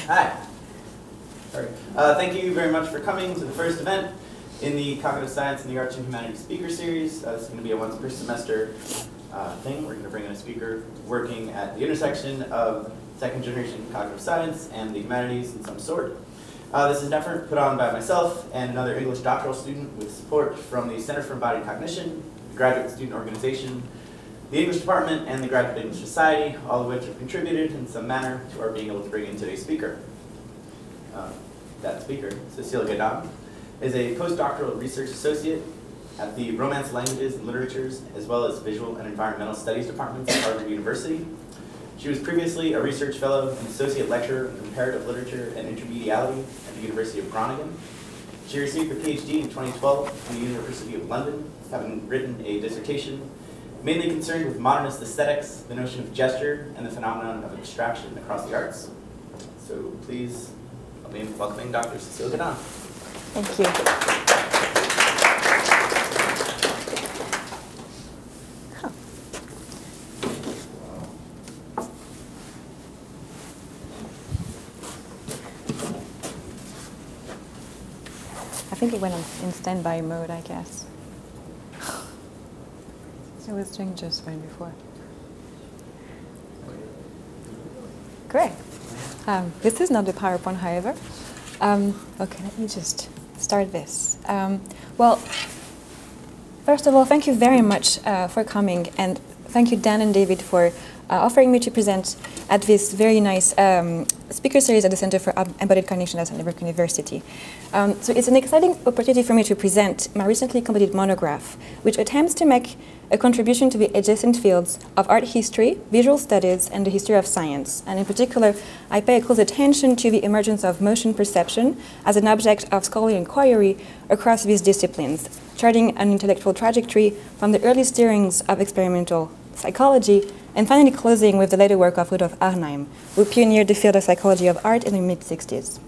Hi. Sorry. Thank you very much for coming to the first event in the Cognitive Science and the Arts and Humanities speaker series. This is going to be a once per semester thing. We're going to bring in a speaker working at the intersection of second generation cognitive science and the humanities in some sort. This is an effort put on by myself and another English doctoral student with support from the Center for Embodied Cognition, the Graduate Student Organization, the English Department, and the Graduate English Society, all of which have contributed in some manner to our being able to bring in today's speaker. That speaker, Cécile Guédon, is a postdoctoral research associate at the Romance Languages and Literatures, as well as Visual and Environmental Studies departments at Harvard University. She was previously a research fellow and associate lecturer in comparative literature and intermediality at the University of Groningen. She received her PhD in 2012 from the University of London, having written a dissertation mainly concerned with modernist aesthetics, the notion of gesture, and the phenomenon of abstraction across the arts. So please help me in welcoming Dr. Cécile Guédon. Thank you. I think it went in standby mode, I guess. It was doing just fine before. Great. This is not the PowerPoint, however. Okay, let me just start this. Well, first of all, thank you very much for coming, and thank you, Dan and David, for offering me to present at this very nice speaker series at the Center for Embodied Cognition at Brook University. So it's an exciting opportunity for me to present my recently completed monograph, which attempts to make a contribution to the adjacent fields of art history, visual studies, and the history of science. And in particular, I pay close attention to the emergence of motion perception as an object of scholarly inquiry across these disciplines, charting an intellectual trajectory from the early stirrings of experimental psychology, and finally closing with the later work of Rudolf Arnheim, who pioneered the field of psychology of art in the mid-60s.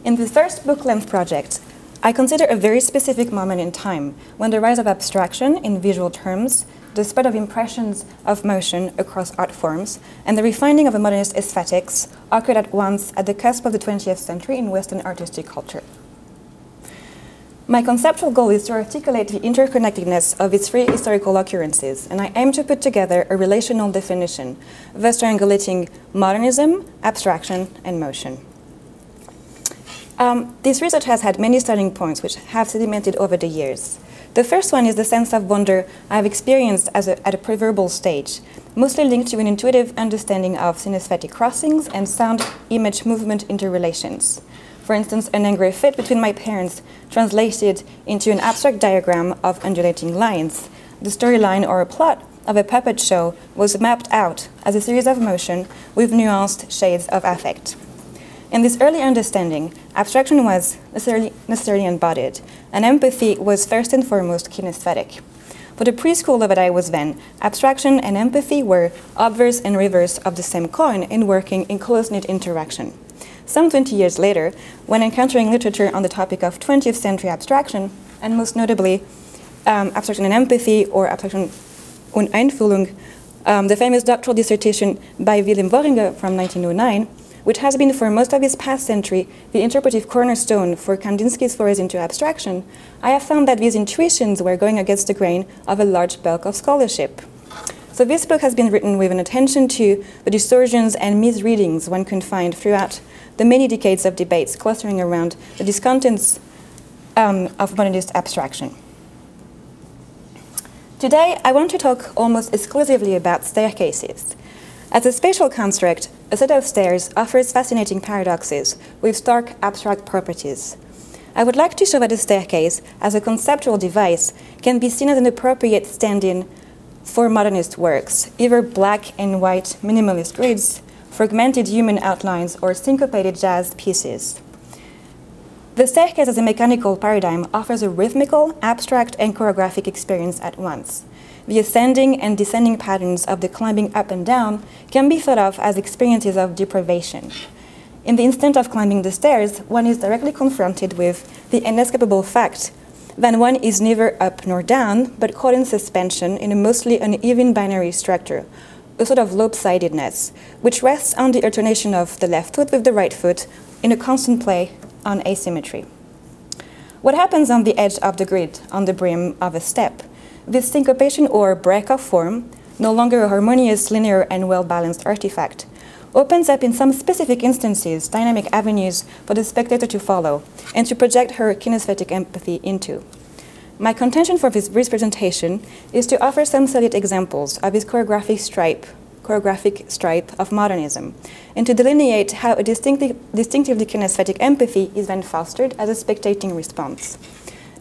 In the first book-length project, I consider a very specific moment in time when the rise of abstraction in visual terms, the spread of impressions of motion across art forms, and the refining of a modernist aesthetics occurred at once at the cusp of the 20th century in Western artistic culture. My conceptual goal is to articulate the interconnectedness of its three historical occurrences, and I aim to put together a relational definition, thus triangulating modernism, abstraction, and motion. This research has had many starting points which have sedimented over the years. The first one is the sense of wonder I have experienced at a preverbal stage, mostly linked to an intuitive understanding of synesthetic crossings and sound-image movement interrelations. For instance, an angry fit between my parents translated into an abstract diagram of undulating lines. The storyline or a plot of a puppet show was mapped out as a series of motion with nuanced shades of affect. In this early understanding, abstraction was necessarily embodied, and empathy was first and foremost kinesthetic. For the preschooler that I was then, abstraction and empathy were obverse and reverse of the same coin in working in close-knit interaction. Some 20 years later, when encountering literature on the topic of 20th century abstraction, and most notably abstraction and empathy, or abstraction und Einfühlung, the famous doctoral dissertation by Willem Worringer from 1909, which has been for most of his past century the interpretive cornerstone for Kandinsky's forays into abstraction, I have found that these intuitions were going against the grain of a large bulk of scholarship. So this book has been written with an attention to the distortions and misreadings one can find throughout the many decades of debates clustering around the discontents of modernist abstraction. Today, I want to talk almost exclusively about staircases. As a spatial construct, a set of stairs offers fascinating paradoxes with stark abstract properties. I would like to show that a staircase, as a conceptual device, can be seen as an appropriate stand-in for modernist works, either black and white minimalist grids, fragmented human outlines, or syncopated jazz pieces. The staircase as a mechanical paradigm offers a rhythmical, abstract, and choreographic experience at once. The ascending and descending patterns of the climbing up and down can be thought of as experiences of deprivation. In the instant of climbing the stairs, one is directly confronted with the inescapable fact that one is neither up nor down, but caught in suspension in a mostly uneven binary structure, a sort of lopsidedness, which rests on the alternation of the left foot with the right foot in a constant play on asymmetry. What happens on the edge of the grid, on the brim of a step? This syncopation or break of form, no longer a harmonious, linear, and well-balanced artifact, opens up in some specific instances dynamic avenues for the spectator to follow and to project her kinesthetic empathy into. My contention for this presentation is to offer some solid examples of this choreographic stripe of modernism, and to delineate how a distinctively kinesthetic empathy is then fostered as a spectating response.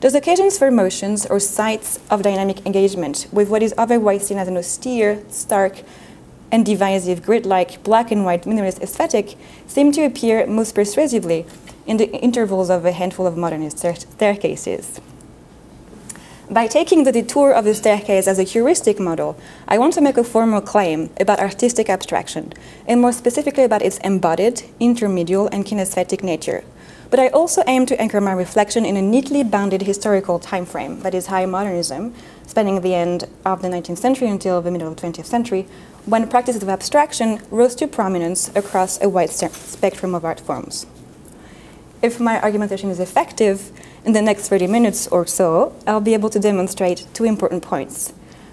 Those occasions for motions or sites of dynamic engagement with what is otherwise seen as an austere, stark, and divisive grid-like black and white minimalist aesthetic seem to appear most persuasively in the intervals of a handful of modernist staircases. By taking the detour of the staircase as a heuristic model, I want to make a formal claim about artistic abstraction, and more specifically about its embodied, intermedial, and kinesthetic nature. But I also aim to anchor my reflection in a neatly bounded historical time frame, that is high modernism, spanning the end of the 19th century until the middle of the 20th century, when practices of abstraction rose to prominence across a wide spectrum of art forms. If my argumentation is effective, in the next 30 minutes or so, I'll be able to demonstrate two important points.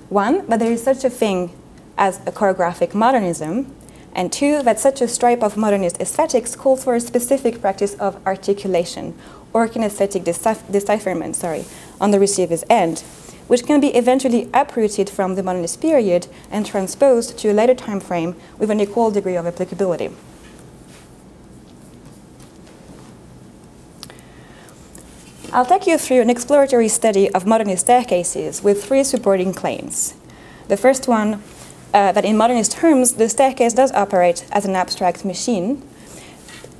One, that there is such a thing as a choreographic modernism, and two, that such a stripe of modernist aesthetics calls for a specific practice of articulation, or kinesthetic decipherment, on the receiver's end, which can be eventually uprooted from the modernist period and transposed to a later time frame with an equal degree of applicability. I'll take you through an exploratory study of modernist staircases with three supporting claims. The first one, that in modernist terms, the staircase does operate as an abstract machine.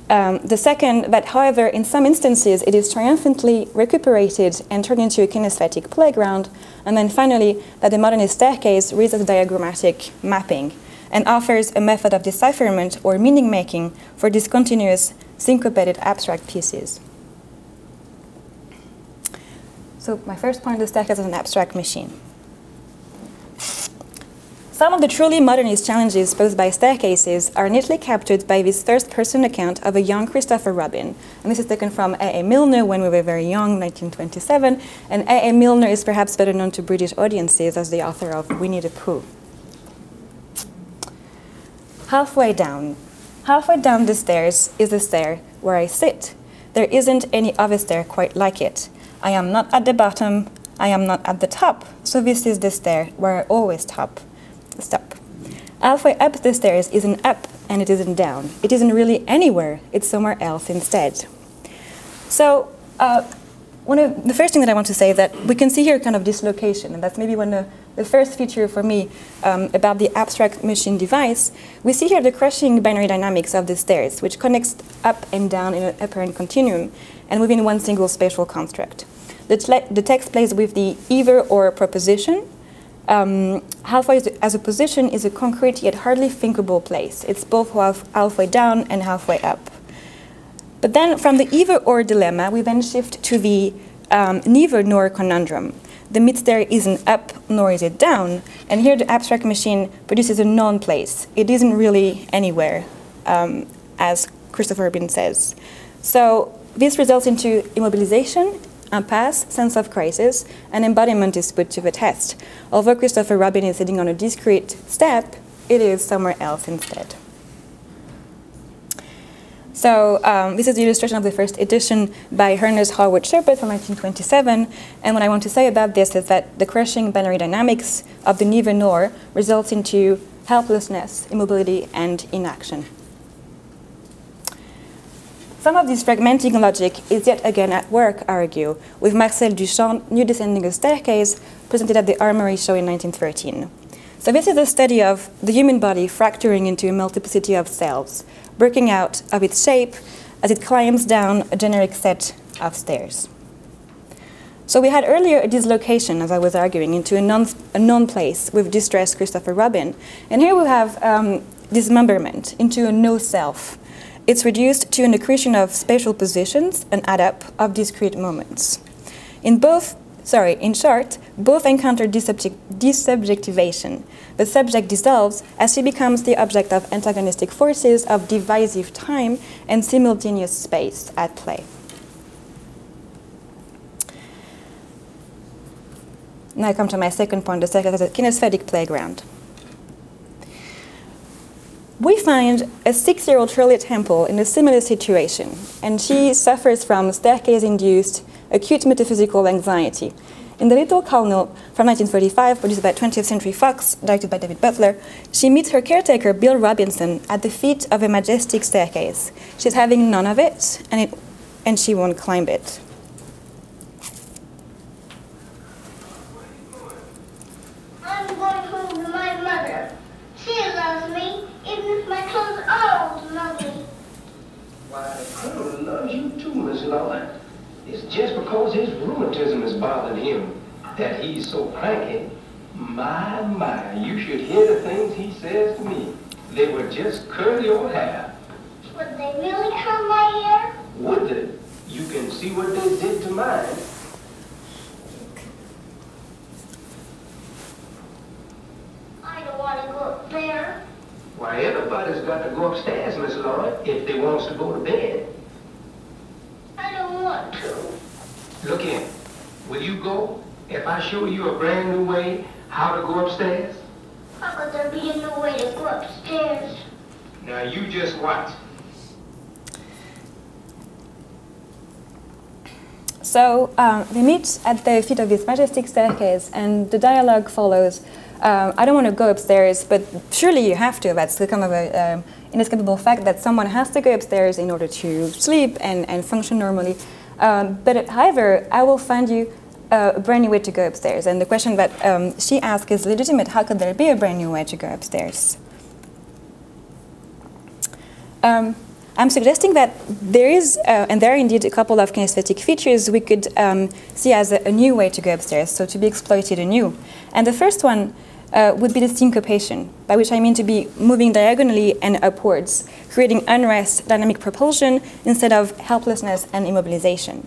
The second, that however, in some instances, it is triumphantly recuperated and turned into a kinesthetic playground. And then finally, that the modernist staircase reads as diagrammatic mapping and offers a method of decipherment or meaning-making for discontinuous, syncopated abstract pieces. So my first point, the staircase as an abstract machine. Some of the truly modernist challenges posed by staircases are neatly captured by this first-person account of a young Christopher Robin. And this is taken from A.A. Milner when we were very young, 1927. And A.A. Milner is perhaps better known to British audiences as the author of Winnie the Pooh. Halfway down the stairs is the stair where I sit. There isn't any other stair quite like it. I am not at the bottom, I am not at the top, so this is the stair where I always stop. Halfway up the stairs isn't up and it isn't down. It isn't really anywhere, it's somewhere else instead. So the first thing that I want to say is that we can see here kind of dislocation, and that's maybe one of the first feature for me about the abstract machine device. We see here the crushing binary dynamics of the stairs, which connects up and down in an apparent continuum and within one single spatial construct. The text plays with the either-or proposition. Halfway as a position is a concrete yet hardly thinkable place. It's both halfway down and halfway up. But then from the either-or dilemma, we then shift to the neither-nor conundrum. The mid-stair isn't up, nor is it down, and here the abstract machine produces a non-place. It isn't really anywhere, as Christopher Robin says. So this results into immobilization, impasse, sense of crisis, and embodiment is put to the test. Although Christopher Robin is sitting on a discrete step, it is somewhere else instead. So this is the illustration of the first edition by Ernest Howard Shepard from 1927. And what I want to say about this is that the crushing binary dynamics of the neither-nor results into helplessness, immobility, and inaction. Some of this fragmenting logic is yet again at work, I argue, with Marcel Duchamp's New Descending a Staircase, presented at the Armory Show in 1913. So this is a study of the human body fracturing into a multiplicity of cells, breaking out of its shape as it climbs down a generic set of stairs. So we had earlier a dislocation, as I was arguing, into a non-place with distressed Christopher Robin. And here we have dismemberment into a no-self. It's reduced to an accretion of spatial positions, an add-up of discrete moments. In both in short, both encounter desubjectivation. The subject dissolves as she becomes the object of antagonistic forces of divisive time and simultaneous space at play. Now I come to my second point, the circus as a kinesthetic playground. We find a 6-year-old Shirley Temple in a similar situation, and she suffers from staircase-induced acute metaphysical anxiety. In The Little Colonel from 1935, produced by 20th Century Fox, directed by David Butler, she meets her caretaker, Bill Robinson, at the feet of a majestic staircase. She's having none of it, and she won't climb it. I'm going home to my mother. She loves me, even if my clothes are old and ugly. Why, the Colonel loves you too, Miss Lloyd. It's just because his rheumatism is bothering him that he's so cranky. My, you should hear the things he says to me. They would just curl your hair. Would they really curl my hair? Would they? You can see what they did to mine. I don't want to go up there. Why, everybody's got to go upstairs, Miss Lloyd, if they wants to go to bed. I don't want to. Look here, will you go if I show you a brand new way how to go upstairs? How could there be a new way to go upstairs? Now you just watch. So they meet at the feet of this majestic staircase, and the dialogue follows. I don't want to go upstairs, but surely you have to. That's the kind of an inescapable fact that someone has to go upstairs in order to sleep and function normally. But however, I will find you a brand new way to go upstairs. And the question that she asks is legitimate. How could there be a brand new way to go upstairs? I'm suggesting that there is, and there are indeed a couple of kinesthetic features we could see as a new way to go upstairs, so to be exploited anew. And the first one would be the syncopation, by which I mean to be moving diagonally and upwards, creating unrest, dynamic propulsion, instead of helplessness and immobilization.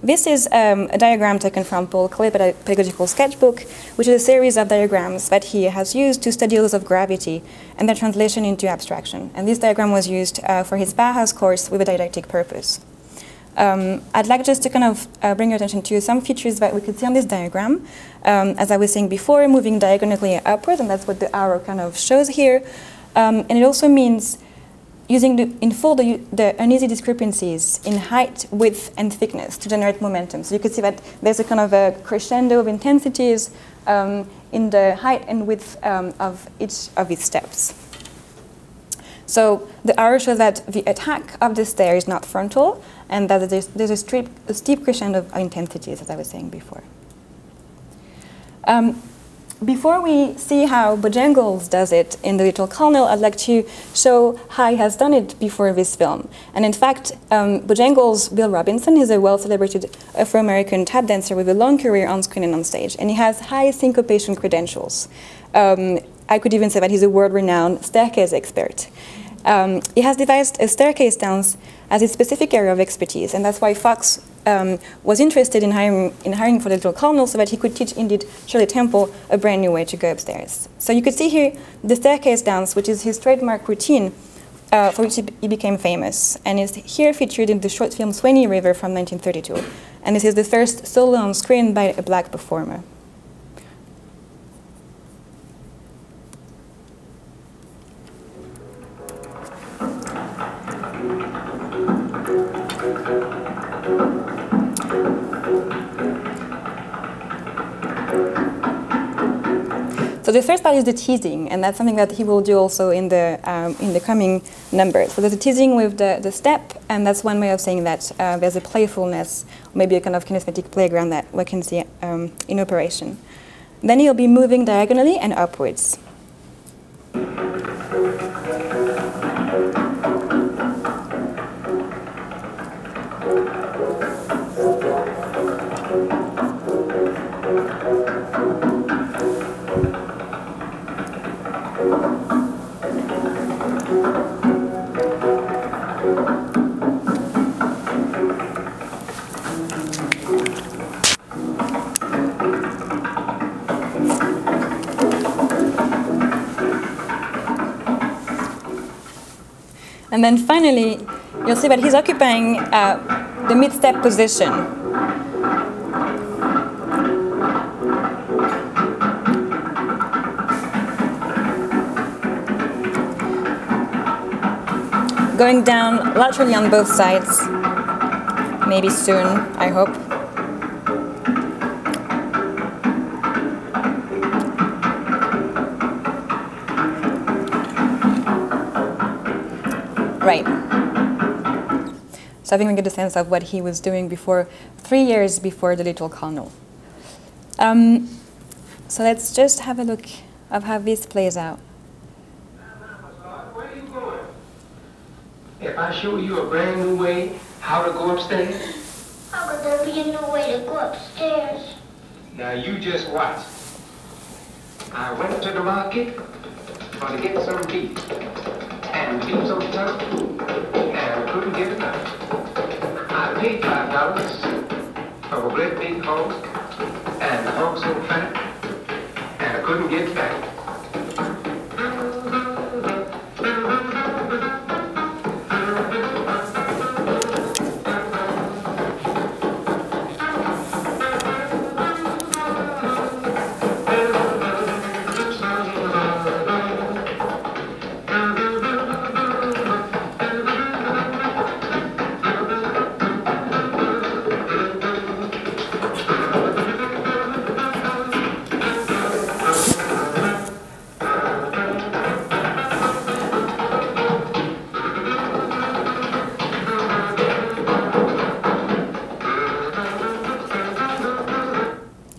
This is a diagram taken from Paul Clay's pedagogical sketchbook, which is a series of diagrams that he has used to study laws of gravity and their translation into abstraction. And this diagram was used for his Bauhaus course with a didactic purpose. I'd like just to kind of bring your attention to some features that we could see on this diagram. As I was saying before, moving diagonally upwards, and that's what the arrow kind of shows here. And it also means using in full the uneasy discrepancies in height, width, and thickness to generate momentum. So you can see that there's a kind of a crescendo of intensities in the height and width of each of its steps. So the arrow shows that the attack of the stair is not frontal, and that there's a steep crescendo of intensities, as I was saying before. Before we see how Bojangles does it in The Little Colonel, I'd like to show how he has done it before this film. And in fact, Bojangles' Bill Robinson is a well-celebrated Afro-American tap dancer with a long career on screen and on stage, and he has high syncopation credentials. I could even say that he's a world-renowned staircase expert. He has devised a staircase dance as his specific area of expertise, and that's why Fox was interested in hiring for the Little Colonel so that he could teach, indeed, Shirley Temple a brand new way to go upstairs. So you could see here the staircase dance, which is his trademark routine, for which he became famous, and is here featured in the short film Stony River from 1932. And this is the first solo on screen by a black performer. So the first part is the teasing, and that's something that he will do also in the coming numbers. So there's a teasing with the step, and that's one way of saying that there's a playfulness, maybe a kind of kinesthetic playground that we can see in operation. Then he'll be moving diagonally and upwards. And then finally, you'll see that he's occupying the mid-step position. Going down laterally on both sides. Maybe soon, I hope. Right. So I think we get a sense of what he was doing before, 3 years before the Little Colonel. So let's just have a look of how this plays out. Where are you going? If I show you a brand new way how to go upstairs? How could there be a new way to go upstairs? Now you just watch. I went to the market to get some beef. And beef so tough, and I couldn't get enough. I paid $5 for a great big hog, and the hog so fat, and I couldn't get back.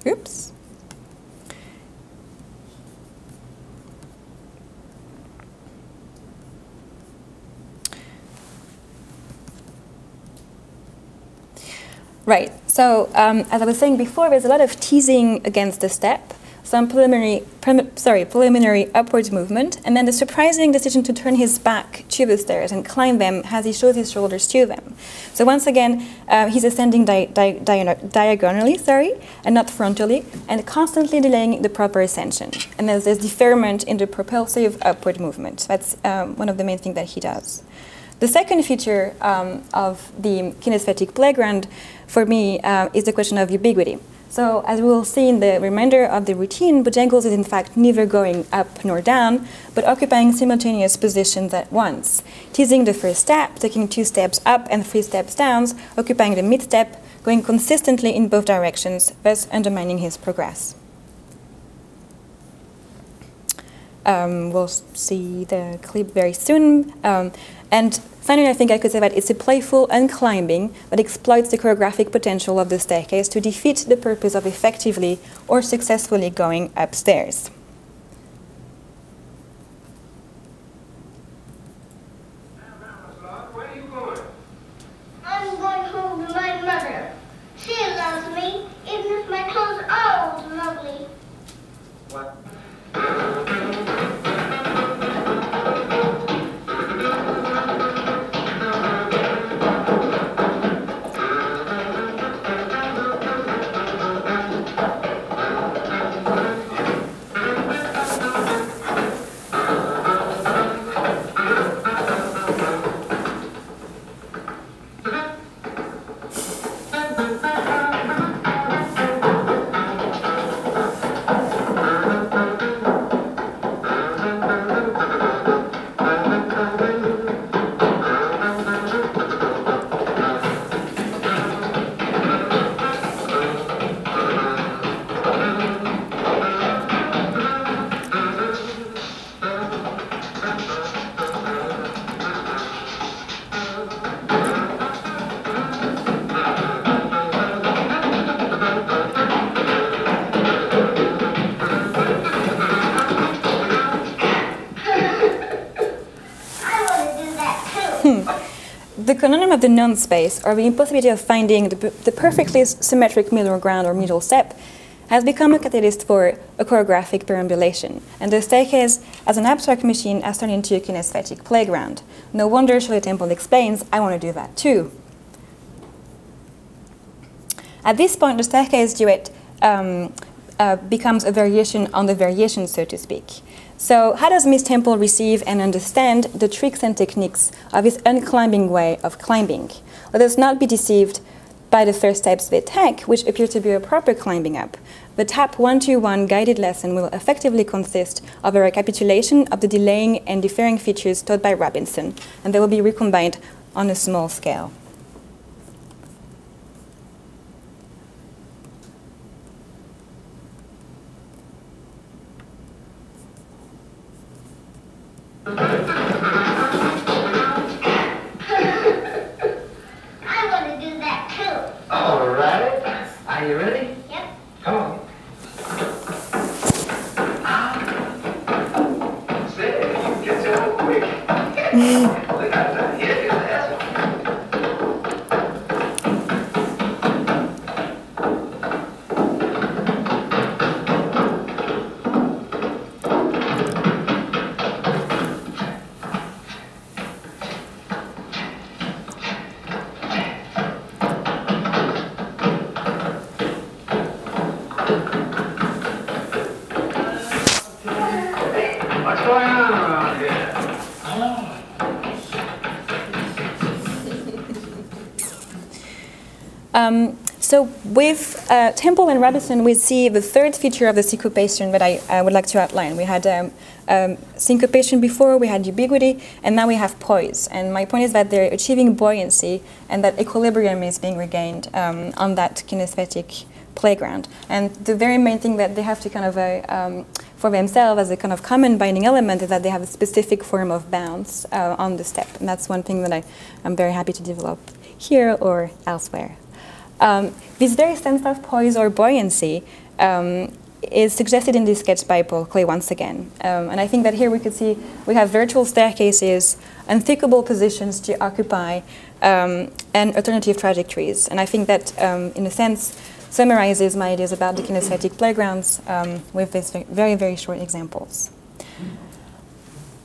Oops. Right, so as I was saying before, there's a lot of teasing against the step, some preliminary upwards movement, and then the surprising decision to turn his back to the stairs and climb them as he shows his shoulders to them. So once again, he's ascending diagonally, and not frontally, and constantly delaying the proper ascension. And there's this deferment in the propulsive upward movement. That's one of the main things that he does. The second feature of the kinesthetic playground, for me, is the question of ubiquity. So as we will see in the remainder of the routine, Bojangles is in fact neither going up nor down, but occupying simultaneous positions at once, teasing the first step, taking 2 steps up and 3 steps down, occupying the mid-step, going consistently in both directions, thus undermining his progress. We'll see the clip very soon. And finally, I think I could say that it's a playful unclimbing that exploits the choreographic potential of the staircase to defeat the purpose of effectively or successfully going upstairs. Where are you going? I'm going home to my mother. She loves me, even if my clothes are old and ugly. What? The conundrum of the non-space, or the impossibility of finding the perfectly symmetric middle ground or middle step, has become a catalyst for a choreographic perambulation, and the staircase as an abstract machine has turned into a kinesthetic playground. No wonder Shirley Temple explains, I want to do that too. At this point, the staircase duet becomes a variation on the variation, so to speak. So how does Miss Temple receive and understand the tricks and techniques of this unclimbing way of climbing? Let us not be deceived by the first steps they take, which appear to be a proper climbing up. The TAP 121 guided lesson will effectively consist of a recapitulation of the delaying and deferring features taught by Robinson, and they will be recombined on a small scale. I want to do that too. All right. Are you ready? Yep. Come on. Say, you get down quick. Look at that. Here you go. What's going on around here? So with Temple and Robinson, we see the third feature of the syncopation that I would like to outline. We had syncopation before, we had ubiquity, and now we have poise. And my point is that they're achieving buoyancy and that equilibrium is being regained on that kinesthetic playground. And the very main thing that they have to kind of, for themselves as a kind of common binding element is that they have a specific form of bounce on the step. And that's one thing that I'm very happy to develop here or elsewhere. This very sense of poise or buoyancy is suggested in this sketch by Paul Klee once again. And I think that here we could see we have virtual staircases, unthinkable positions to occupy, and alternative trajectories. And I think that, in a sense, summarizes my ideas about the kinesthetic playgrounds with these very, very short examples.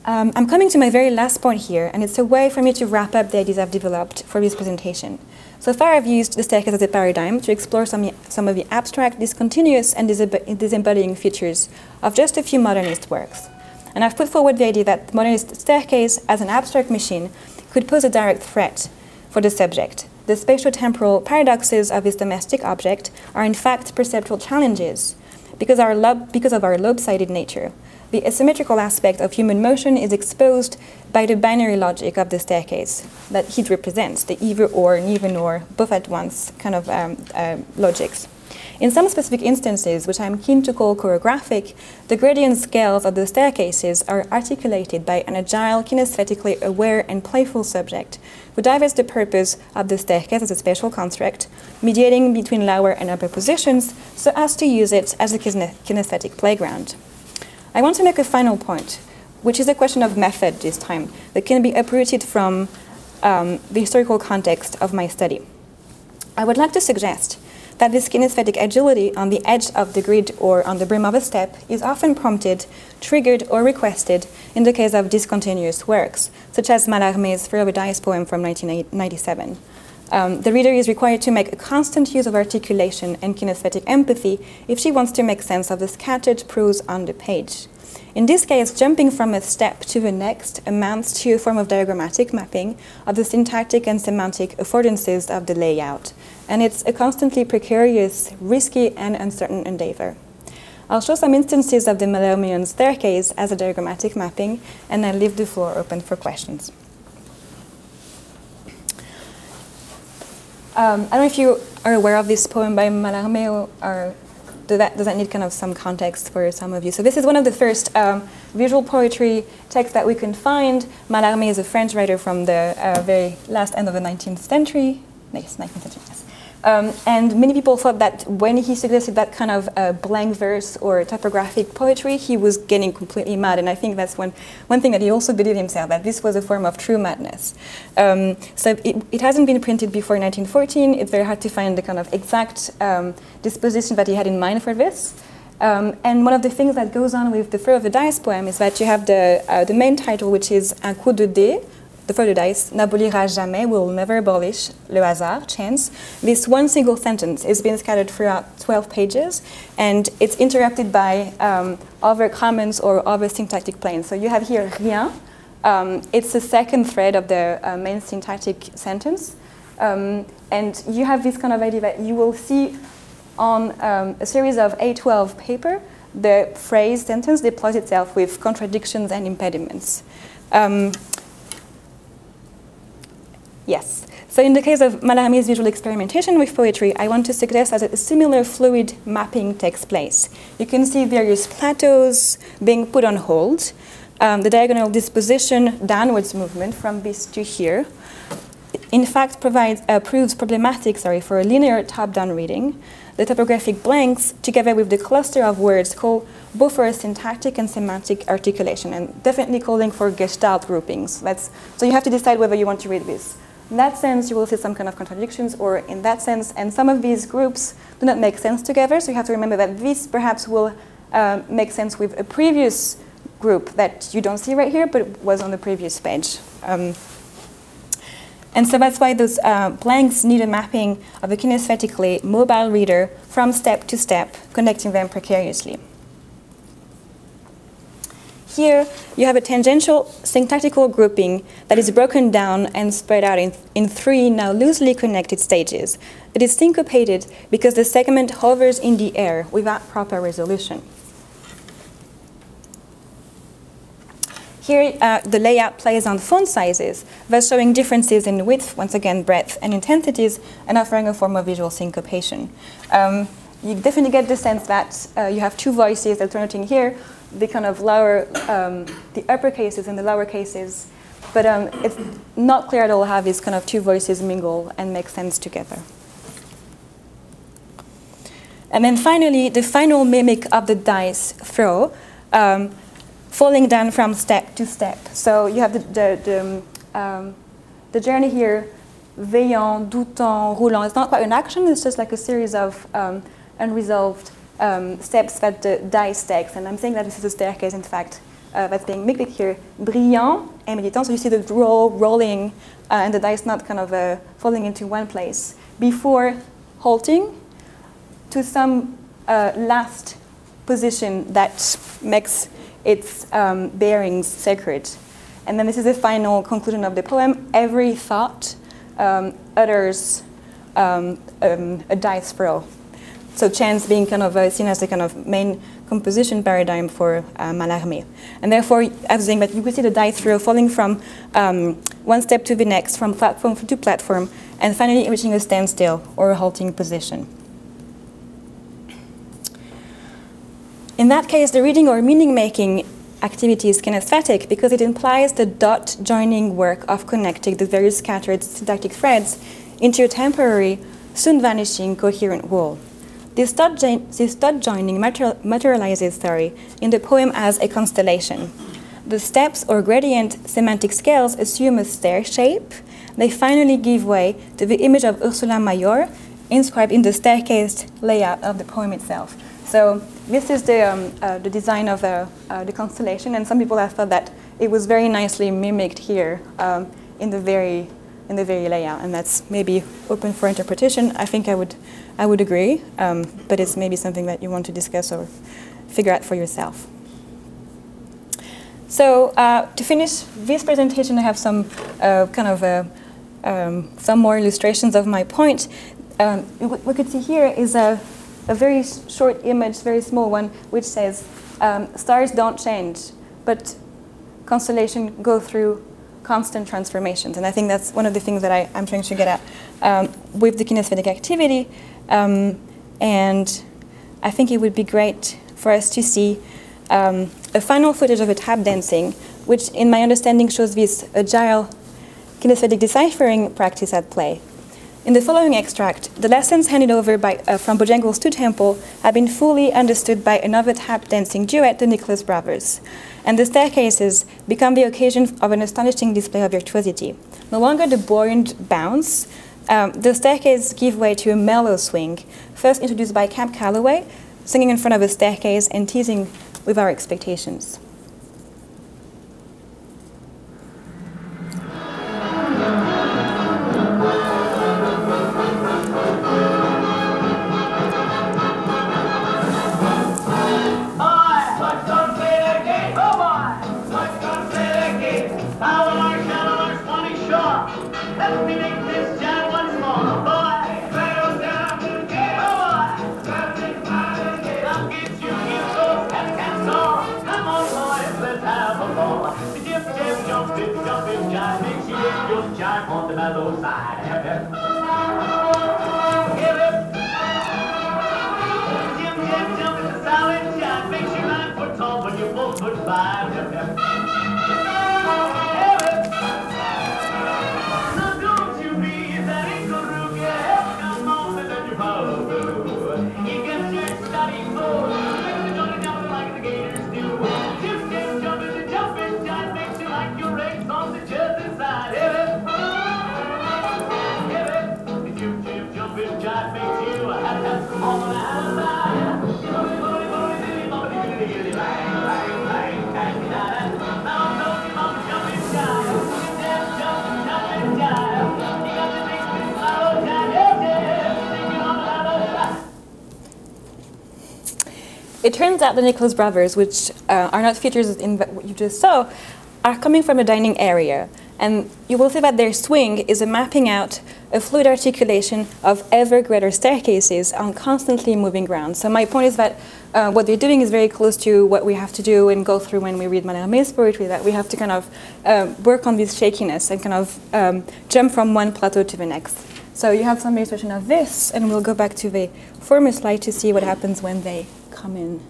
I'm coming to my very last point here, and it's a way for me to wrap up the ideas I've developed for this presentation. So far, I've used the staircase as a paradigm to explore some of the abstract, discontinuous, and disembodying features of just a few modernist works. And I've put forward the idea that the modernist staircase as an abstract machine could pose a direct threat for the subject. The spatio-temporal paradoxes of this domestic object are in fact perceptual challenges because of our lopsided nature. The asymmetrical aspect of human motion is exposed by the binary logic of the staircase that it represents, the either or, neither nor, both at once kind of logics. In some specific instances, which I'm keen to call choreographic, the gradient scales of the staircases are articulated by an agile, kinesthetically aware and playful subject who diverts the purpose of the staircase as a spatial construct, mediating between lower and upper positions so as to use it as a kinesthetic playground. I want to make a final point, which is a question of method this time, that can be uprooted from the historical context of my study. I would like to suggest that this kinesthetic agility on the edge of the grid or on the brim of a step is often prompted, triggered, or requested in the case of discontinuous works, such as Mallarmé's Throw of a Dice poem from 1997. The reader is required to make a constant use of articulation and kinesthetic empathy if she wants to make sense of the scattered prose on the page. In this case, jumping from a step to the next amounts to a form of diagrammatic mapping of the syntactic and semantic affordances of the layout, and it's a constantly precarious, risky, and uncertain endeavor. I'll show some instances of the Mallarméan staircase as a diagrammatic mapping, and then leave the floor open for questions. I don't know if you are aware of this poem by Mallarmé, or does that need kind of some context for some of you? So this is one of the first visual poetry texts that we can find. Mallarmé is a French writer from the very last end of the 19th century. Yes, 19th century, yes. And many people thought that when he suggested that kind of blank verse or typographic poetry, he was getting completely mad. And I think that's one thing that he also believed himself, that this was a form of true madness. So it hasn't been printed before 1914. It's very hard to find the kind of exact disposition that he had in mind for this. And one of the things that goes on with the Throw of the Dice poem is that you have the main title, which is Un coup de dé, the further dice, n'abolira jamais, will never abolish, le hasard, chance. This one single sentence is being scattered throughout 12 pages, and it's interrupted by other comments or other syntactic planes. So you have here rien. It's the second thread of the main syntactic sentence. And you have this kind of idea that you will see on a series of A12 paper, the phrase sentence deploys itself with contradictions and impediments. Yes. So in the case of Mallarmé's visual experimentation with poetry, I want to suggest that a similar fluid mapping takes place. You can see various plateaus being put on hold, the diagonal disposition, downwards movement from this to here, in fact proves problematic for a linear top-down reading. The topographic blanks, together with the cluster of words, call both for a syntactic and semantic articulation, and definitely calling for gestalt groupings. So you have to decide whether you want to read this. In that sense, you will see some kind of contradictions, or in that sense, and some of these groups do not make sense together, so you have to remember that this perhaps will make sense with a previous group that you don't see right here, but it was on the previous page. And so that's why those blanks need a mapping of a kinesthetically mobile reader from step to step, connecting them precariously. Here, you have a tangential syntactical grouping that is broken down and spread out in three now loosely connected stages. It is syncopated because the segment hovers in the air without proper resolution. Here, the layout plays on font sizes, thus showing differences in width, once again, breadth, and intensities, and offering a form of visual syncopation. You definitely get the sense that you have two voices alternating here, the kind of lower, the upper cases and the lower cases, but it's not clear at all how these kind of two voices mingle and make sense together. And then finally, the final mimic of the dice throw, falling down from step to step. So you have the journey here, veillant, doutant, roulant. It's not quite an action, it's just like a series of unresolved steps that the dice takes. And I'm saying that this is a staircase, in fact, that's being mimicked here. Brillant et méditant, so you see the rolling and the dice not kind of falling into one place before halting to some last position that makes its bearings sacred. And then this is the final conclusion of the poem. Every thought utters a dice throw. So chance being kind of seen as the kind of main composition paradigm for Mallarmé. And therefore, I was saying that you could see the dice throw falling from one step to the next, from platform to platform, and finally reaching a standstill or a halting position. In that case, the reading or meaning-making activity is kinesthetic because it implies the dot-joining work of connecting the various scattered syntactic threads into a temporary, soon-vanishing, coherent whole. This dot joining materializes in the poem as a constellation. The steps or gradient semantic scales assume a stair shape. They finally give way to the image of Ursula Major inscribed in the staircase layout of the poem itself. So this is the design of the constellation, and some people have thought that it was very nicely mimicked here in the very layout, and that's maybe open for interpretation. I think I would agree, but it's maybe something that you want to discuss or figure out for yourself. So to finish this presentation, I have some some more illustrations of my point. What we could see here is a very short image, very small one, which says, stars don't change, but constellations go through constant transformations. And I think that's one of the things that I'm trying to get at with the kinesthetic activity. And I think it would be great for us to see a final footage of a tap dancing, which in my understanding shows this agile kinesthetic deciphering practice at play. In the following extract, the lessons handed over from Bojangles to Temple have been fully understood by another tap dancing duet, the Nicholas brothers. And the staircases become the occasion of an astonishing display of virtuosity. No longer the buoyant bounce, the staircase give way to a mellow swing, first introduced by Camp Calloway, singing in front of a staircase and teasing with our expectations. Power march, shadow march, 20 short. Let me make this jam once more, boy. Sail down to the gate, oh boy. I'll get you in those cats all. Come on, boys, let's have a ball. The jip, jip, jumping, jive makes you lift your jive on the mellow side. Give it. Jip, jip, jumping the solid jive makes you 9 foot tall, but you're 4'5". It turns out the Nicholas brothers, which are not features in what you just saw, are coming from a dining area. And you will see that their swing is a mapping out a fluid articulation of ever greater staircases on constantly moving ground. So my point is that what they're doing is very close to what we have to do and go through when we read Mallarmé's poetry, that we have to kind of work on this shakiness and kind of jump from one plateau to the next. So you have some illustration of this, and we'll go back to the former slide to see what happens when they come in.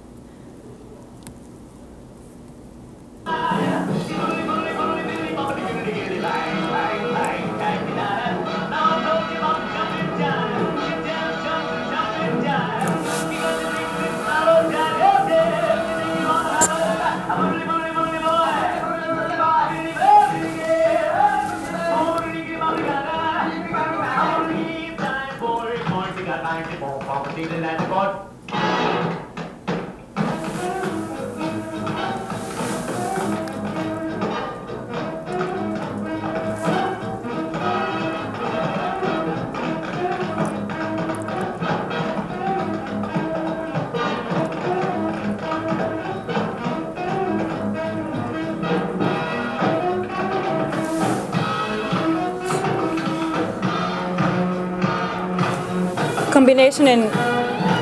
Combination and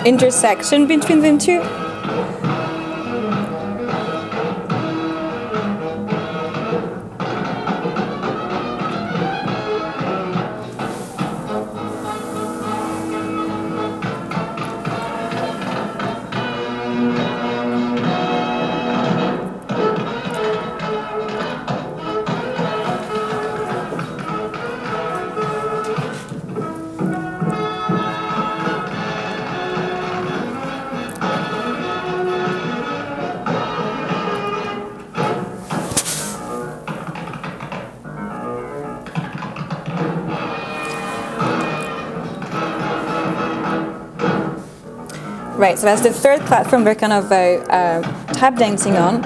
intersection between them two. Right, so that's the third platform we're kind of tap dancing on.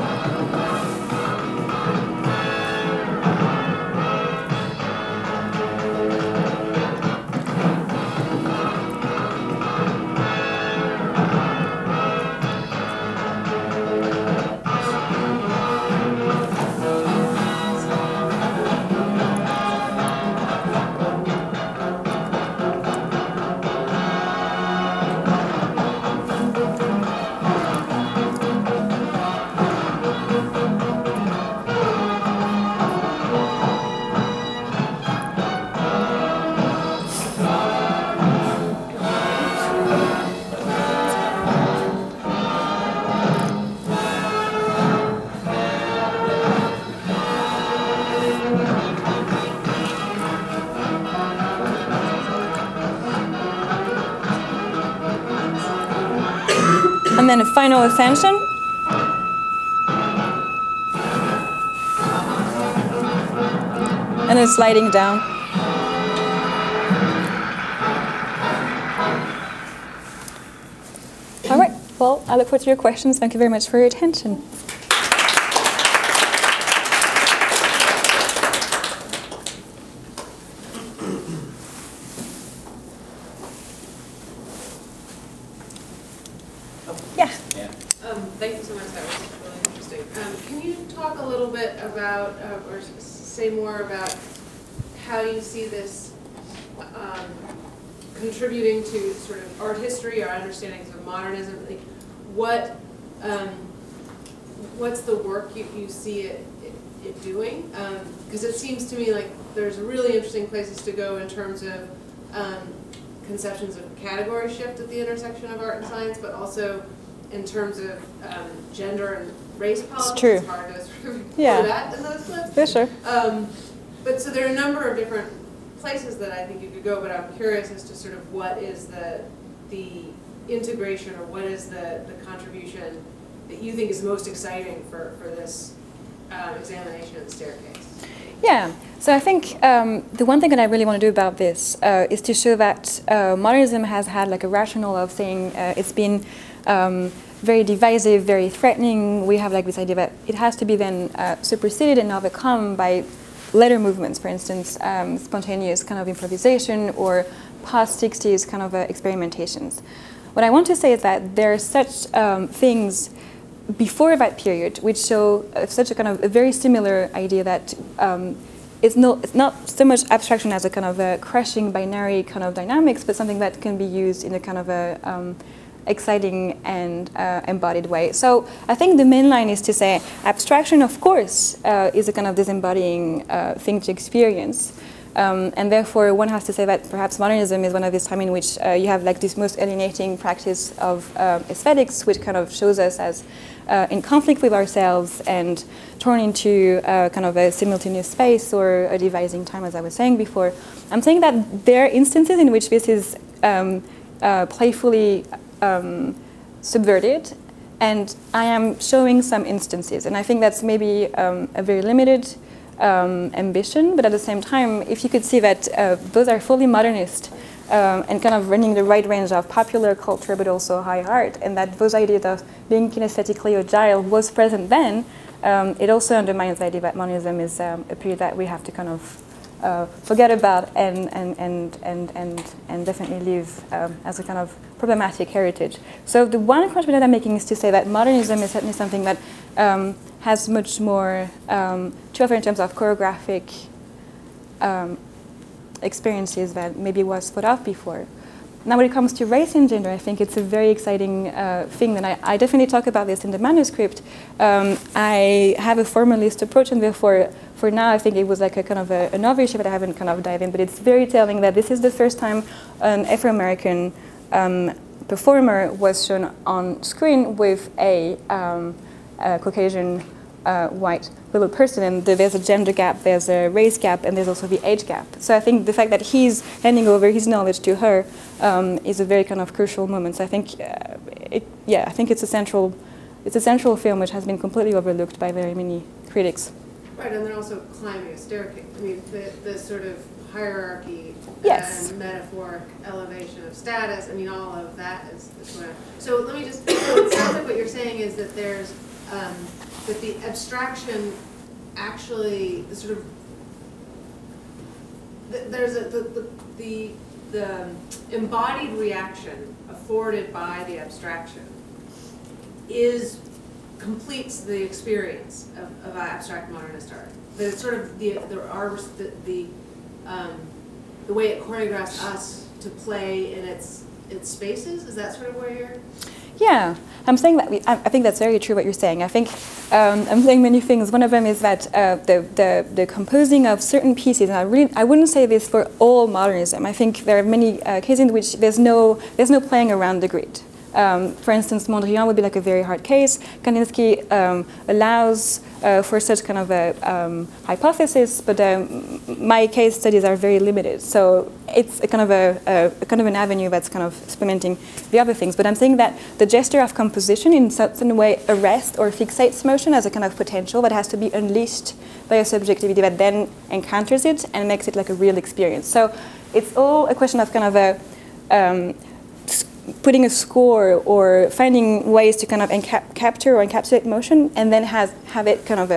And then a final ascension. And then sliding down. All right, well, I look forward to your questions. Thank you very much for your attention. Thank you so much. That was really interesting. Can you talk a little bit about, or say more about how you see this contributing to sort of art history or understandings of modernism? Like, what's the work you see it doing? Because it seems to me like there's really interesting places to go in terms of conceptions of category shift at the intersection of art and science, but also in terms of gender and race politics. It's true. It's hard to sort of Yeah. do that in those clips. For sure. But so there are a number of different places that I think you could go, but I'm curious as to sort of what is the integration, or what is the contribution that you think is most exciting for this examination of the staircase? Yeah, so I think the one thing that I really want to do about this is to show that modernism has had like a rationale of saying it's been very divisive, very threatening. We have like this idea that it has to be then superseded and overcome by later movements, for instance, spontaneous kind of improvisation or post-60s kind of experimentations. What I want to say is that there are such things before that period which show such a kind of a very similar idea that it's not so much abstraction as a kind of a crushing binary kind of dynamics, but something that can be used in a kind of a exciting and embodied way. So I think the main line is to say abstraction, of course, is a kind of disembodying thing to experience. And therefore, one has to say that perhaps modernism is one of these times in which you have like this most alienating practice of aesthetics, which kind of shows us as in conflict with ourselves and torn into kind of a simultaneous space or a devising time, as I was saying before. I'm saying that there are instances in which this is playfully subverted, and I am showing some instances, and I think that's maybe a very limited ambition, but at the same time, if you could see that those are fully modernist and kind of running the right range of popular culture but also high art, and that those ideas of being kinesthetically agile was present then, it also undermines the idea that modernism is a period that we have to kind of forget about and definitely leave as a kind of problematic heritage. So the one contribution that I'm making is to say that modernism is certainly something that has much more to offer in terms of choreographic experiences that maybe was thought of before. Now, when it comes to race and gender, I think it's a very exciting thing, and I definitely talk about this in the manuscript. I have a formalist approach, and therefore, for now, I think it was like a kind of another issue that I haven't kind of dived in, but it's very telling that this is the first time an Afro-American performer was shown on screen with a Caucasian white little person, and there's a gender gap, there's a race gap, and there's also the age gap. So I think the fact that he's handing over his knowledge to her is a very kind of crucial moment. So I think, I think it's a central film which has been completely overlooked by very many critics. Right, and they're also climbing a staircase. I mean, the sort of hierarchy Yes. and metaphoric elevation of status. I mean, all of that is what so let me just. It sounds like what you're saying is that there's that the abstraction actually the sort of there's the embodied reaction afforded by the abstraction completes the experience of abstract modernist art. That it's sort of the way it choreographs us to play in its spaces. Is that sort of where you're? Yeah, I'm saying that I think that's very true what you're saying. I think I'm saying many things. One of them is that the composing of certain pieces, and I wouldn't say this for all modernism. I think there are many cases in which there's no playing around the grid. For instance, Mondrian would be like a very hard case. Kandinsky allows for such kind of a hypothesis, but my case studies are very limited. So it's a kind of an avenue that's kind of experimenting the other things. But I'm saying that the gesture of composition in certain way arrests or fixates motion as a kind of potential that has to be unleashed by a subjectivity that then encounters it and makes it like a real experience. So it's all a question of kind of a putting a score or finding ways to kind of capture or encapsulate motion and then have it kind of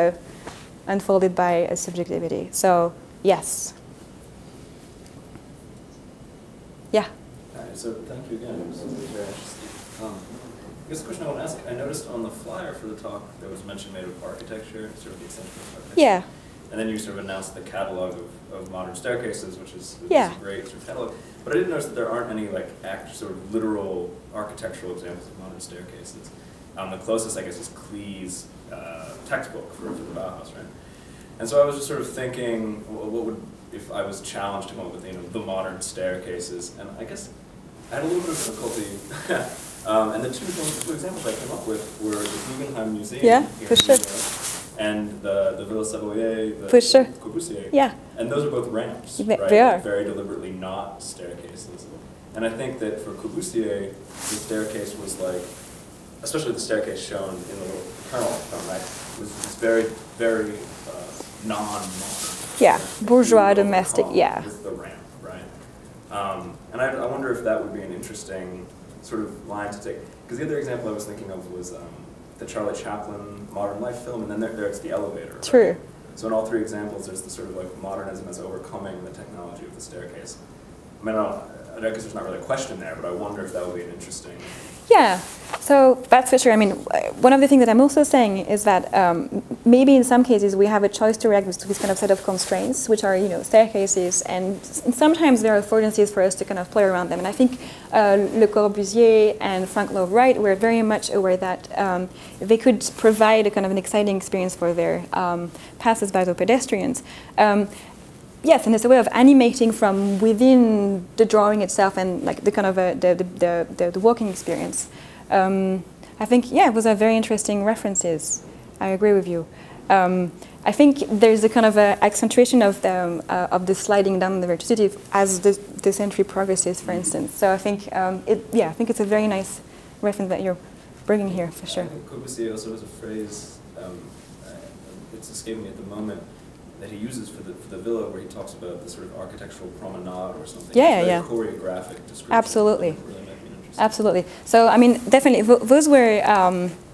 unfolded by a subjectivity. So, yes. Yeah? So thank you again. It was very interesting. guess the question I want to ask, I noticed on the flyer for the talk there was mention made of architecture, sort of the extension of architecture. Yeah. And then you sort of announced the catalog of modern staircases, which is Yeah. a great sort of catalog. But I did notice that there aren't any like sort of literal architectural examples of modern staircases. The closest, I guess, is Klee's textbook for the Bauhaus, right? And so I was just sort of thinking, well, what would, if I was challenged to come up with, the modern staircases, and I guess I had a little bit of difficulty. And the two examples I came up with were the Guggenheim Museum, Yeah, here for in sure. New York, and the Villa Savoye, the For sure. Corbusier. Yeah. And those are both ramps, They right? are. Very deliberately not staircases. And I think that for Corbusier, the staircase was like, especially the staircase shown in the little kernel film, right, was very, very non-modern. Yeah, bourgeois, To domestic, overcome yeah. with the ramp, right? And I wonder if that would be an interesting sort of line to take. Because the other example I was thinking of was the Charlie Chaplin Modern Life film, and then there's the elevator. Right? True. So in all three examples, there's the sort of like modernism as overcoming the technology of the staircase. I mean, I guess there's not really a question there, but I wonder if that would be an interesting. Yeah, so that's for sure. I mean, one of the things that I'm also saying is that maybe in some cases we have a choice to react to this kind of set of constraints, which are, staircases, and sometimes there are affordances for us to kind of play around them. And I think Le Corbusier and Frank Lloyd Wright were very much aware that they could provide a kind of an exciting experience for their passers-by or pedestrians. Yes, and it's a way of animating from within the drawing itself and like the kind of the walking experience. I think, yeah, those are very interesting references. I agree with you. I think there's a kind of a accentuation of the sliding down the virtuosity as the century progresses, for instance. So I think, I think it's a very nice reference that you're bringing here, for sure. I think Corbusier also has a phrase, it's escaping me at the moment, that he uses for the villa, where he talks about the sort of architectural promenade or something. Yeah, it's yeah. very choreographic description. Absolutely. Really make me interested. Absolutely. So, I mean, definitely, those were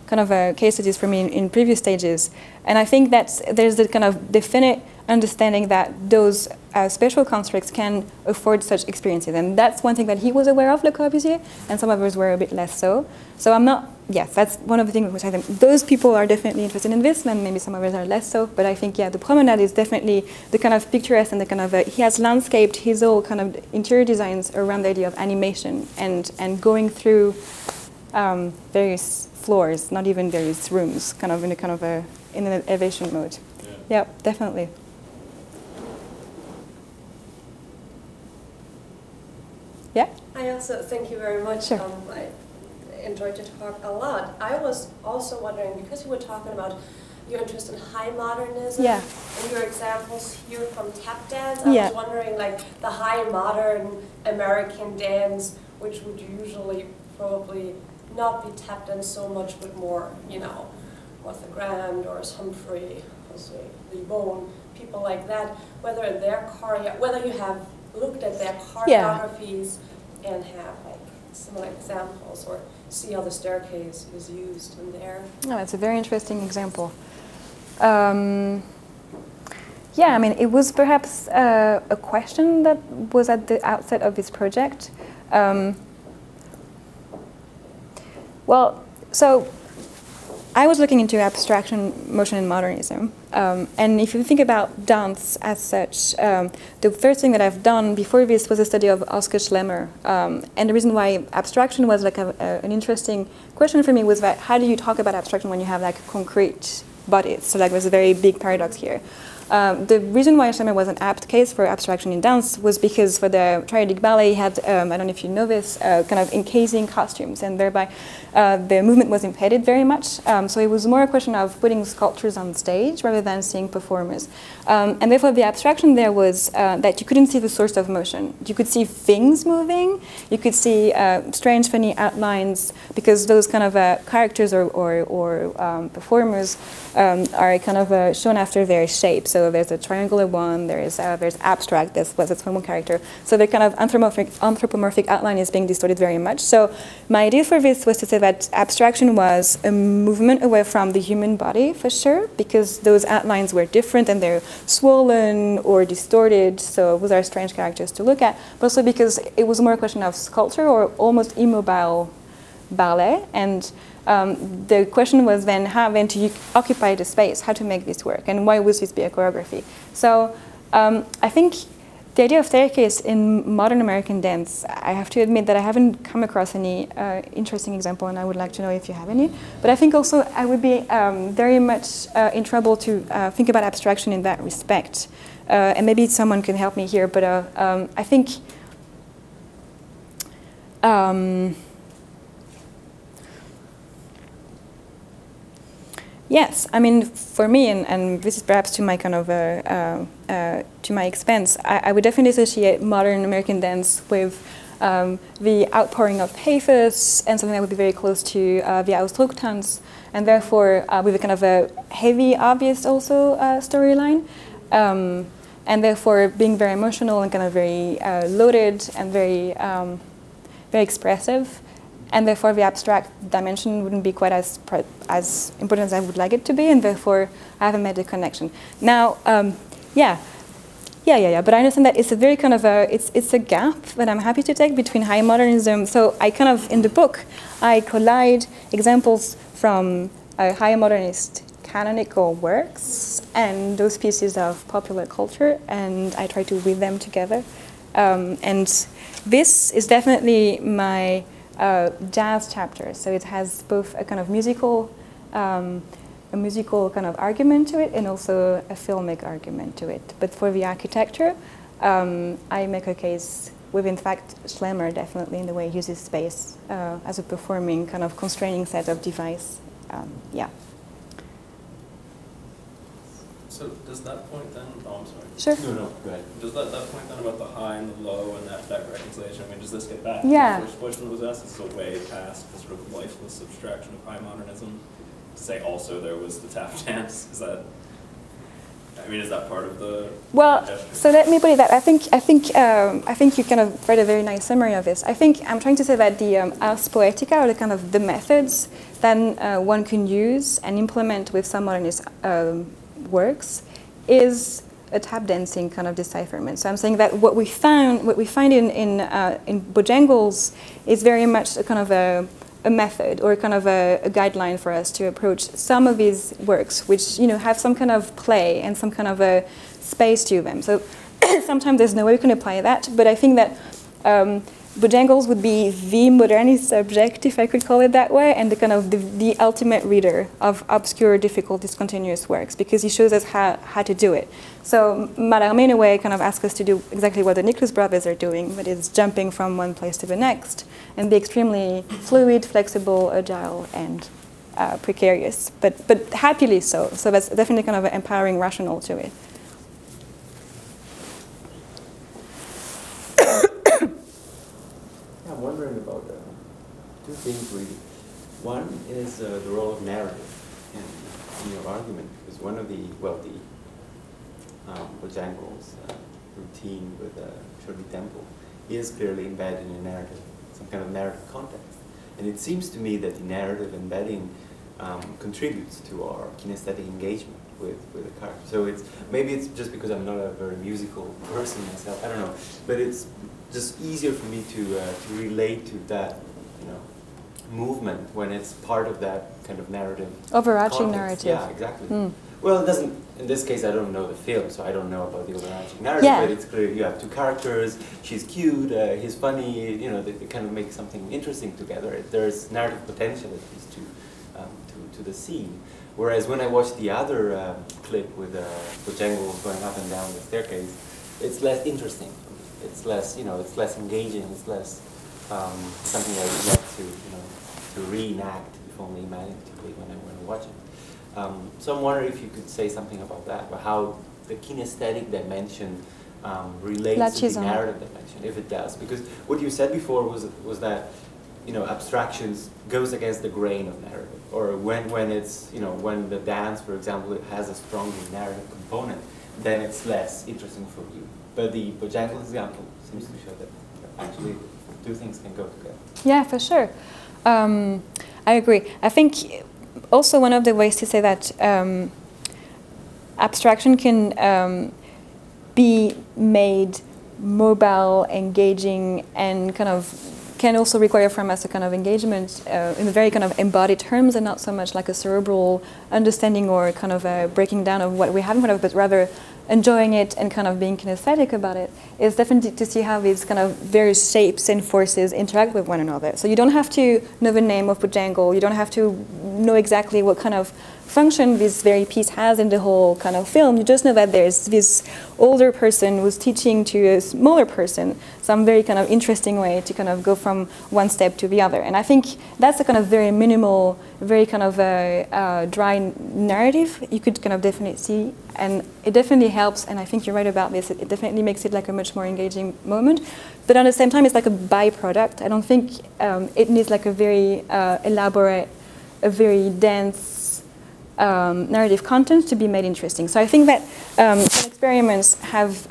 kind of case studies for me in previous stages. And I think that there's the kind of definite understanding that those spatial constructs can afford such experiences. And that's one thing that he was aware of, Le Corbusier, and some others were a bit less so. So I'm not, yes, that's one of the things which I think those people are definitely interested in this, and maybe some others are less so. But I think, yeah, the promenade is definitely the kind of picturesque and the kind of, he has landscaped his whole kind of interior designs around the idea of animation and going through various floors, not even various rooms, kind of in a kind of in an elevation mode. Yeah, definitely. Yeah? I also thank you very much. Sure. I enjoyed your talk a lot. I was also wondering, because you were talking about your interest in high modernism, Yeah. and your examples here from tap dance, I Yeah. was wondering, like, the high modern American dance, which would usually probably not be tap dance so much, but more, Martha Grant or Humphrey, also Lee Bone, people like that, whether you have looked at their choreographies and have like similar examples, or see how the staircase is used in there. No, it's a very interesting example. Yeah, I mean, it was perhaps a question that was at the outset of this project. Well, so I was looking into abstraction, motion, and modernism. And if you think about dance as such, the first thing that I've done before this was a study of Oscar Schlemmer. And the reason why abstraction was like an interesting question for me was that how do you talk about abstraction when you have like concrete bodies? So like there's a very big paradox here. The reason why Schlemmer was an apt case for abstraction in dance was because for the triadic ballet, he had, I don't know if you know this, kind of encasing costumes, and thereby the movement was impeded very much. So it was more a question of putting sculptures on stage rather than seeing performers. And therefore the abstraction there was that you couldn't see the source of motion. You could see things moving, you could see strange, funny outlines, because those kind of characters or performers are kind of shown after their shape. So there's a triangular one, there's abstract, that's one character. So the kind of anthropomorphic outline is being distorted very much. So my idea for this was to say that abstraction was a movement away from the human body, for sure, because those outlines were different and they're swollen or distorted, so those are strange characters to look at, but also because it was more a question of sculpture or almost immobile ballet, and the question was then how then to occupy the space, how to make this work, and why would this be a choreography? So I think the idea of staircase in modern American dance, I have to admit that I haven't come across any interesting example, and I would like to know if you have any. But I think also I would be very much in trouble to think about abstraction in that respect. And maybe someone can help me here, but I think yes, I mean, for me, and this is perhaps to my kind of to my expense, I would definitely associate modern American dance with the outpouring of pathos and something that would be very close to the Ausdrucktanz, and therefore with a kind of a heavy, obvious also storyline, and therefore being very emotional and kind of very loaded and very very expressive. And therefore, the abstract dimension wouldn't be quite as important as I would like it to be, and therefore, I haven't made the connection. Now, yeah. But I understand that it's a very kind of it's a gap that I'm happy to take between high modernism. So I kind of, in the book, I collide examples from high modernist canonical works and those pieces of popular culture, and I try to weave them together. And this is definitely my jazz chapter, so it has both a kind of musical kind of argument to it and also a filmic argument to it. But for the architecture, I make a case with, in fact, Schlemmer definitely in the way he uses space as a performing kind of constraining set of device. Yeah. So does that point then, oh, I'm sorry. Sure. No, go ahead. Does that point then about the high and the low and that reconciliation, I mean, does this get back yeah. to the first question that was asked? It's a way past the sort of lifeless abstraction of high modernism to say also there was the tap dance? Is that, I mean, is that part of the gesture? So let me put it that I think you kind of read a very nice summary of this. I think I'm trying to say that the ars poetica, or the kind of the methods that one can use and implement with some modernist works, is a tap dancing kind of decipherment. So I'm saying that what we find in Bojangles is very much a kind of a method or kind of a guideline for us to approach some of these works, which have some kind of play and some kind of a space to them. So sometimes there's no way we can apply that, but I think that Bojangles would be the modernist subject, if I could call it that way, and the kind of the ultimate reader of obscure, difficult, discontinuous works, because he shows us how to do it. So Mallarmé, in a way, kind of asks us to do exactly what the Nicholas brothers are doing, but it's jumping from one place to the next, and be extremely fluid, flexible, agile, and precarious, but happily so. So that's definitely kind of an empowering rationale to it. I'm wondering about two things really. One is the role of narrative in your argument, because one of the Bojangles routine with Shirley Temple is clearly embedded in a narrative, some kind of narrative context. And it seems to me that the narrative embedding contributes to our kinesthetic engagement with the character. So maybe it's just because I'm not a very musical person myself, I don't know, but it's just easier for me to relate to that, movement when it's part of that kind of narrative. Overarching context. narrative. Yeah, exactly. Mm. Well, it doesn't, in this case I don't know the film, so I don't know about the overarching narrative, but it's clear you have two characters, she's cute, he's funny, they kind of make something interesting together. There's narrative potential at least to the scene. Whereas when I watched the other clip with Bojangles going up and down the staircase, it's less interesting. It's less, it's less engaging. It's less something I would like to reenact, if only imaginatively, when I watch it. So I'm wondering if you could say something about that, about how the kinesthetic dimension relates to the narrative dimension, if it does. Because what you said before was that abstractions goes against the grain of narrative, or when it's when the dance, for example, it has a strongly narrative component, then it's less interesting for you. But the Bojangles example seems to show that actually two things can go together. Yeah, for sure. I agree. I think also one of the ways to say that abstraction can be made mobile, engaging, and kind of can also require from us a kind of engagement in very kind of embodied terms, and not so much like a cerebral understanding or kind of a breaking down of what we have in front of us, but rather enjoying it and kind of being kinesthetic about it, is definitely to see how these kind of various shapes and forces interact with one another. So you don't have to know the name of Bojangles, you don't have to know exactly what kind of function this very piece has in the whole kind of film. You just know that there's this older person who's teaching to a smaller person some very kind of interesting way to kind of go from one step to the other. And I think that's a kind of very minimal, very kind of dry narrative you could kind of definitely see. And it definitely helps, and I think you're right about this, it definitely makes it like a much more engaging moment. But at the same time, it's like a byproduct. I don't think it needs like a very elaborate, a very dense narrative content to be made interesting. So I think that some experiments have,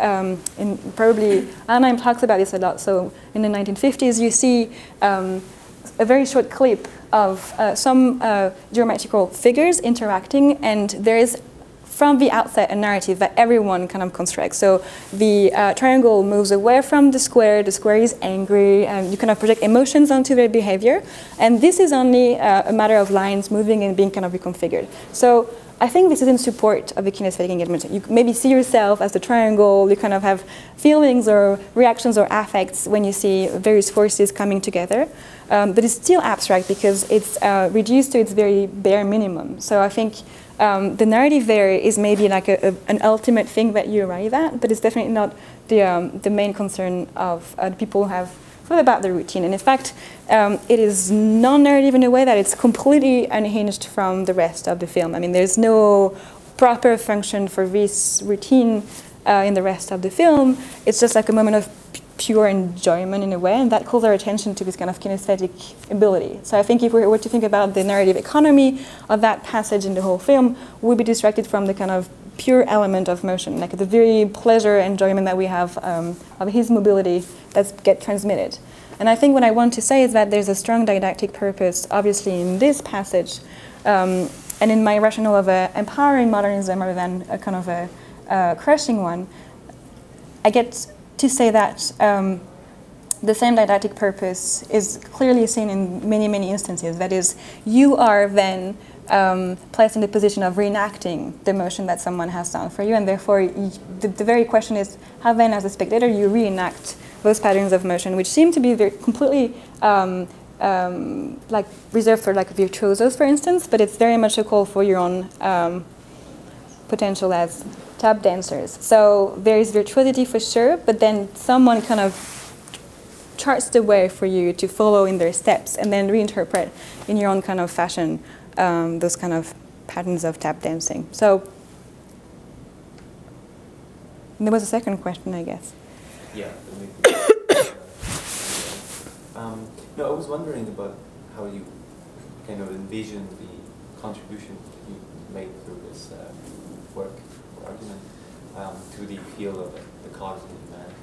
probably, Arnheim talks about this a lot, so in the 1950s you see a very short clip of some geometrical figures interacting, and there is from the outset a narrative that everyone kind of constructs. So the triangle moves away from the square is angry, and you kind of project emotions onto their behavior, and this is only a matter of lines moving and being kind of reconfigured. So I think this is in support of the kinesthetic engagement. You maybe see yourself as the triangle, you kind of have feelings or reactions or affects when you see various forces coming together, but it's still abstract because it's reduced to its very bare minimum. So I think the narrative there is maybe like an ultimate thing that you arrive at, but it's definitely not the main concern of the people who have thought about the routine. And in fact, it is non-narrative in a way that it's completely unhinged from the rest of the film. I mean, there's no proper function for this routine in the rest of the film. It's just like a moment of pure enjoyment in a way, and that calls our attention to this kind of kinesthetic ability. So I think if we were to think about the narrative economy of that passage in the whole film, we'd be distracted from the kind of pure element of motion, like the very pleasure, enjoyment that we have of his mobility that gets transmitted. And I think what I want to say is that there's a strong didactic purpose, obviously, in this passage, and in my rationale of empowering modernism rather than a kind of a crushing one. I get to say that the same didactic purpose is clearly seen in many, many instances. That is, you are then placed in the position of reenacting the motion that someone has done for you, and therefore the very question is how then, as a spectator, you reenact those patterns of motion, which seem to be very completely like reserved for like virtuosos, for instance, but it's very much a call for your own potential as tap dancers. So there is virtuosity for sure, but then someone kind of charts the way for you to follow in their steps and then reinterpret in your own kind of fashion those kind of patterns of tap dancing. So there was a second question, I guess. Yeah. No, I was wondering about how you kind of envision the contribution you made through this work or argument to the field of the cognitive humanities.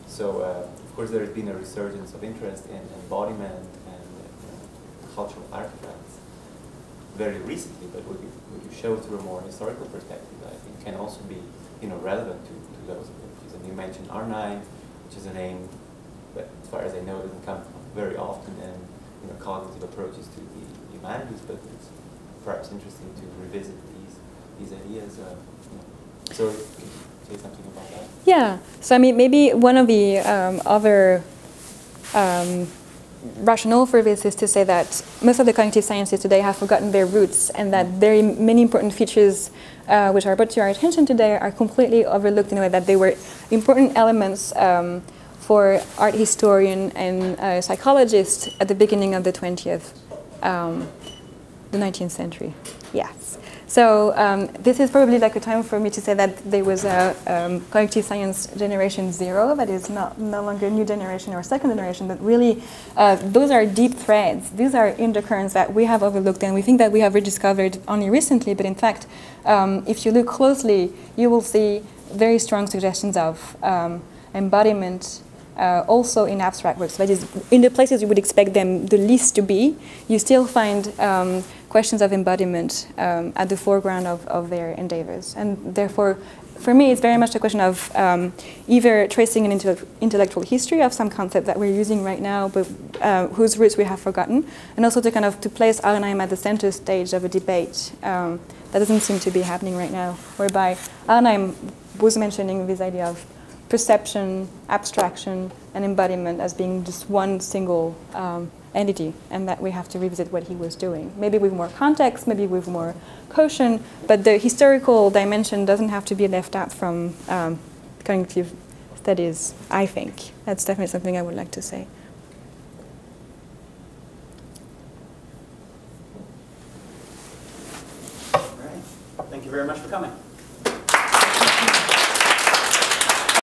So, of course, there has been a resurgence of interest in embodiment and cultural artifacts very recently, but what you show through a more historical perspective, I think, can also be, relevant to those approaches. And you mentioned R9, which is a name that, as far as I know, doesn't come very often in cognitive approaches to the humanities, but it's perhaps interesting to revisit these ideas. So, can you say something about that? Yeah. So I mean, maybe one of the other rationale for this is to say that most of the cognitive sciences today have forgotten their roots, and that very many important features which are brought to our attention today are completely overlooked in a way that they were important elements for art historian and psychologists at the beginning of the 19th century. Yes. So this is probably like a time for me to say that there was a cognitive science generation 0, that is no longer a new generation or second generation, but really those are deep threads. These are undercurrents that we have overlooked, and we think that we have rediscovered only recently, but in fact, if you look closely, you will see very strong suggestions of embodiment also in abstract works. That is, in the places you would expect them the least to be, you still find questions of embodiment at the foreground of their endeavors. And therefore, for me, it's very much a question of either tracing an intellectual history of some concept that we're using right now, but whose roots we have forgotten, and also to kind of to place Arnhem at the center stage of a debate that doesn't seem to be happening right now, whereby Arnhem was mentioning this idea of perception, abstraction, and embodiment as being just one single entity, and that we have to revisit what he was doing. Maybe with more context, maybe with more caution, but the historical dimension doesn't have to be left out from cognitive studies, I think. That's definitely something I would like to say. All right. Thank you very much for coming.